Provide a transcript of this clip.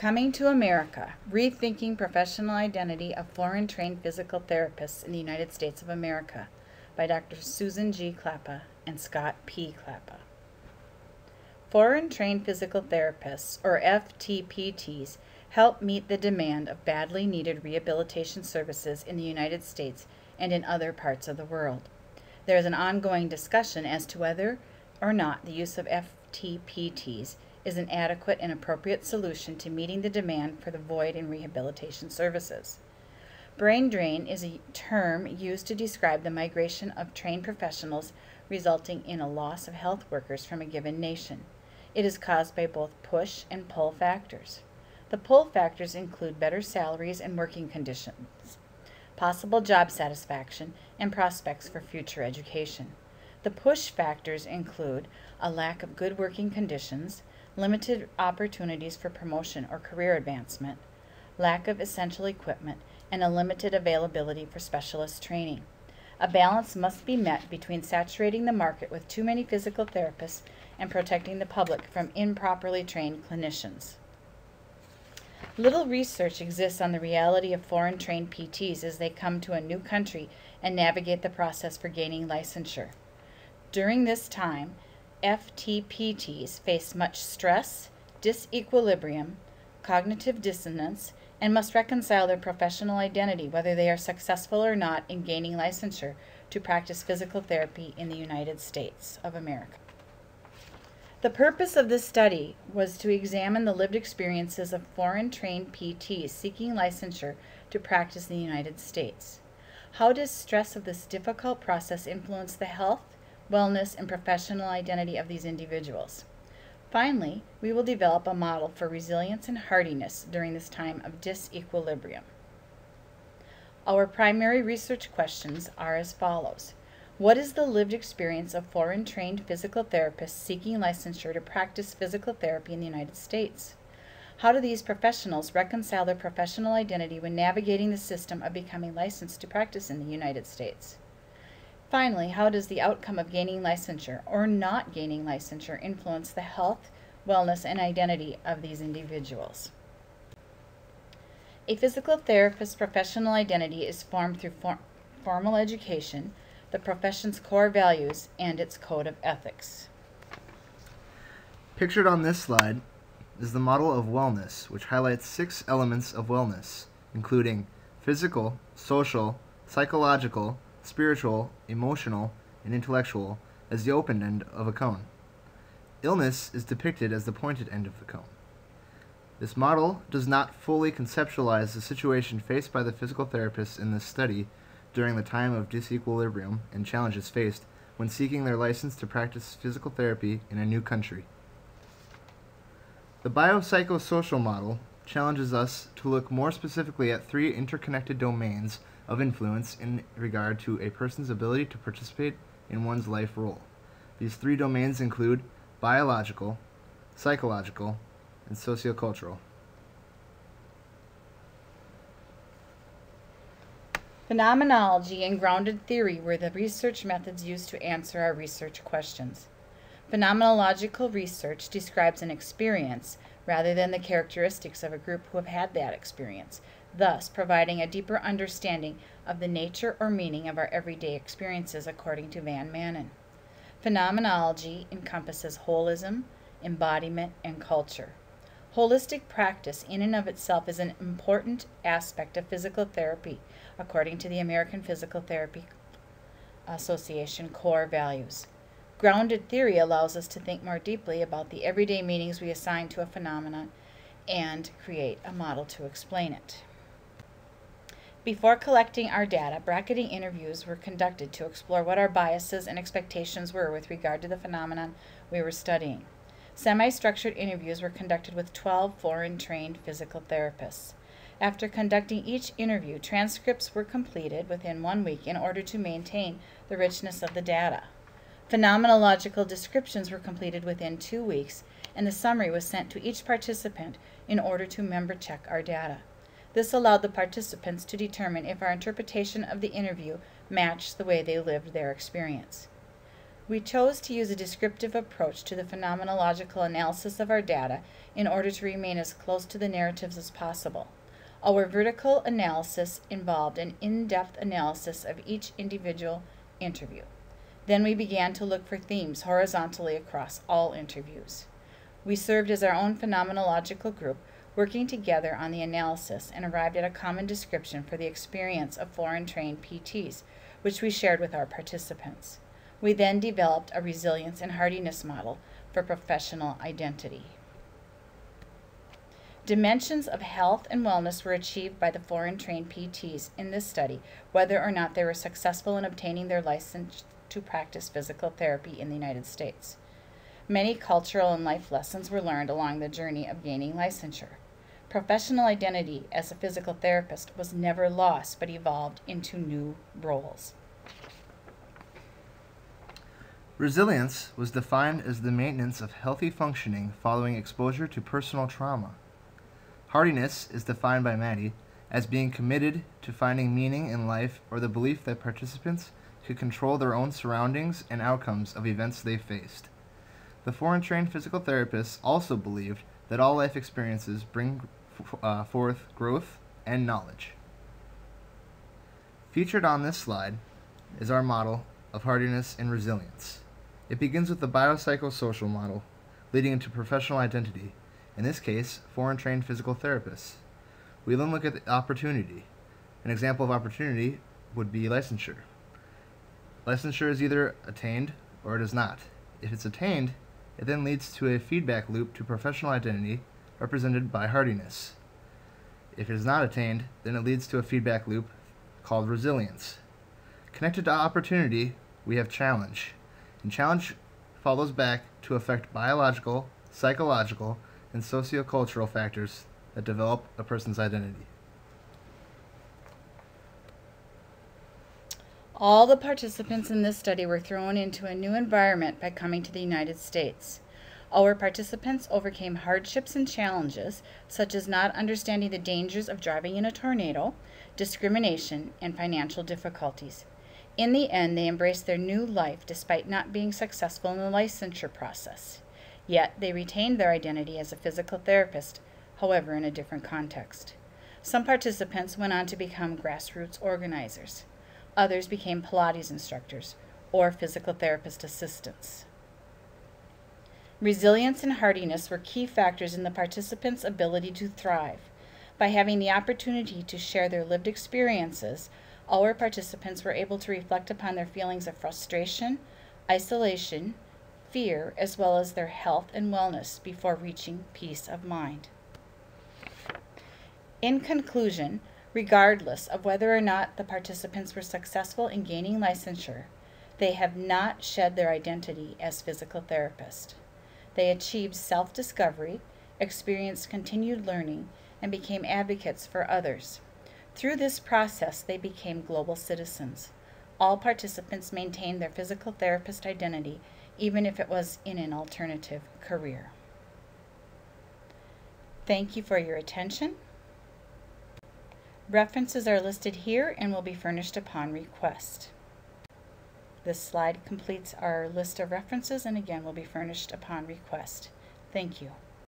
Coming to America, Rethinking Professional Identity of Foreign-Trained Physical Therapists in the United States of America by Dr. Susan G. Klappa and Scott P. Klappa. Foreign-trained physical therapists, or FTPTs, help meet the demand of badly needed rehabilitation services in the United States and in other parts of the world. There is an ongoing discussion as to whether or not the use of FTPTs is an adequate and appropriate solution to meeting the demand for the void in rehabilitation services. Brain drain is a term used to describe the migration of trained professionals resulting in a loss of health workers from a given nation. It is caused by both push and pull factors. The pull factors include better salaries and working conditions, possible job satisfaction, and prospects for future education. The push factors include a lack of good working conditions, limited opportunities for promotion or career advancement, lack of essential equipment, and a limited availability for specialist training. A balance must be met between saturating the market with too many physical therapists and protecting the public from improperly trained clinicians. Little research exists on the reality of foreign-trained PTs as they come to a new country and navigate the process for gaining licensure. During this time, FTPTs face much stress, disequilibrium, cognitive dissonance, and must reconcile their professional identity, whether they are successful or not in gaining licensure to practice physical therapy in the United States of America. The purpose of this study was to examine the lived experiences of foreign-trained PTs seeking licensure to practice in the United States. How does stress of this difficult process influence the health, wellness, and professional identity of these individuals? Finally, we will develop a model for resilience and hardiness during this time of disequilibrium. Our primary research questions are as follows. What is the lived experience of foreign-trained physical therapists seeking licensure to practice physical therapy in the United States? How do these professionals reconcile their professional identity when navigating the system of becoming licensed to practice in the United States? Finally, how does the outcome of gaining licensure or not gaining licensure influence the health, wellness, and identity of these individuals? A physical therapist's professional identity is formed through formal education, the profession's core values, and its code of ethics. Pictured on this slide is the model of wellness, which highlights 6 elements of wellness, including physical, social, psychological, spiritual, emotional, and intellectual, as the open end of a cone. Illness is depicted as the pointed end of the cone. This model does not fully conceptualize the situation faced by the physical therapists in this study during the time of disequilibrium and challenges faced when seeking their license to practice physical therapy in a new country. The biopsychosocial model challenges us to look more specifically at 3 interconnected domains of influence in regard to a person's ability to participate in one's life role. These 3 domains include biological, psychological, and sociocultural. Phenomenology and grounded theory were the research methods used to answer our research questions. Phenomenological research describes an experience rather than the characteristics of a group who have had that experience, thus providing a deeper understanding of the nature or meaning of our everyday experiences according to Van Manen. Phenomenology encompasses holism, embodiment, and culture. Holistic practice in and of itself is an important aspect of physical therapy, according to the American Physical Therapy Association core values. Grounded theory allows us to think more deeply about the everyday meanings we assign to a phenomenon and create a model to explain it. Before collecting our data, bracketing interviews were conducted to explore what our biases and expectations were with regard to the phenomenon we were studying. Semi-structured interviews were conducted with 12 foreign-trained physical therapists. After conducting each interview, transcripts were completed within 1 week in order to maintain the richness of the data. Phenomenological descriptions were completed within 2 weeks, and the summary was sent to each participant in order to member-check our data. This allowed the participants to determine if our interpretation of the interview matched the way they lived their experience. We chose to use a descriptive approach to the phenomenological analysis of our data in order to remain as close to the narratives as possible. Our vertical analysis involved an in-depth analysis of each individual interview. Then we began to look for themes horizontally across all interviews. We served as our own phenomenological group, working together on the analysis, and arrived at a common description for the experience of foreign-trained PTs, which we shared with our participants. We then developed a resilience and hardiness model for professional identity. Dimensions of health and wellness were achieved by the foreign-trained PTs in this study, whether or not they were successful in obtaining their license to practice physical therapy in the United States. Many cultural and life lessons were learned along the journey of gaining licensure. Professional identity as a physical therapist was never lost, but evolved into new roles. Resilience was defined as the maintenance of healthy functioning following exposure to personal trauma. Hardiness is defined by Maddie as being committed to finding meaning in life or the belief that participants could control their own surroundings and outcomes of events they faced. The foreign-trained physical therapists also believed that all life experiences bring forth growth and knowledge. Featured on this slide is our model of hardiness and resilience. It begins with the biopsychosocial model, leading into professional identity, in this case, foreign-trained physical therapists. We then look at the opportunity. An example of opportunity would be licensure. Licensure is either attained or it is not. If it's attained, it then leads to a feedback loop to professional identity, represented by hardiness. If it is not attained, then it leads to a feedback loop called resilience. Connected to opportunity, we have challenge. And challenge follows back to affect biological, psychological, and sociocultural factors that develop a person's identity. All the participants in this study were thrown into a new environment by coming to the United States. Our participants overcame hardships and challenges, such as not understanding the dangers of driving in a tornado, discrimination, and financial difficulties. In the end, they embraced their new life despite not being successful in the licensure process. Yet, they retained their identity as a physical therapist, however, in a different context. Some participants went on to become grassroots organizers. Others became Pilates instructors or physical therapist assistants. Resilience and hardiness were key factors in the participants' ability to thrive. By having the opportunity to share their lived experiences, our participants were able to reflect upon their feelings of frustration, isolation, fear, as well as their health and wellness before reaching peace of mind. In conclusion, regardless of whether or not the participants were successful in gaining licensure, they have not shed their identity as physical therapists. They achieved self-discovery, experienced continued learning, and became advocates for others. Through this process, they became global citizens. All participants maintained their physical therapist identity, even if it was in an alternative career. Thank you for your attention. References are listed here and will be furnished upon request. This slide completes our list of references and again will be furnished upon request. Thank you.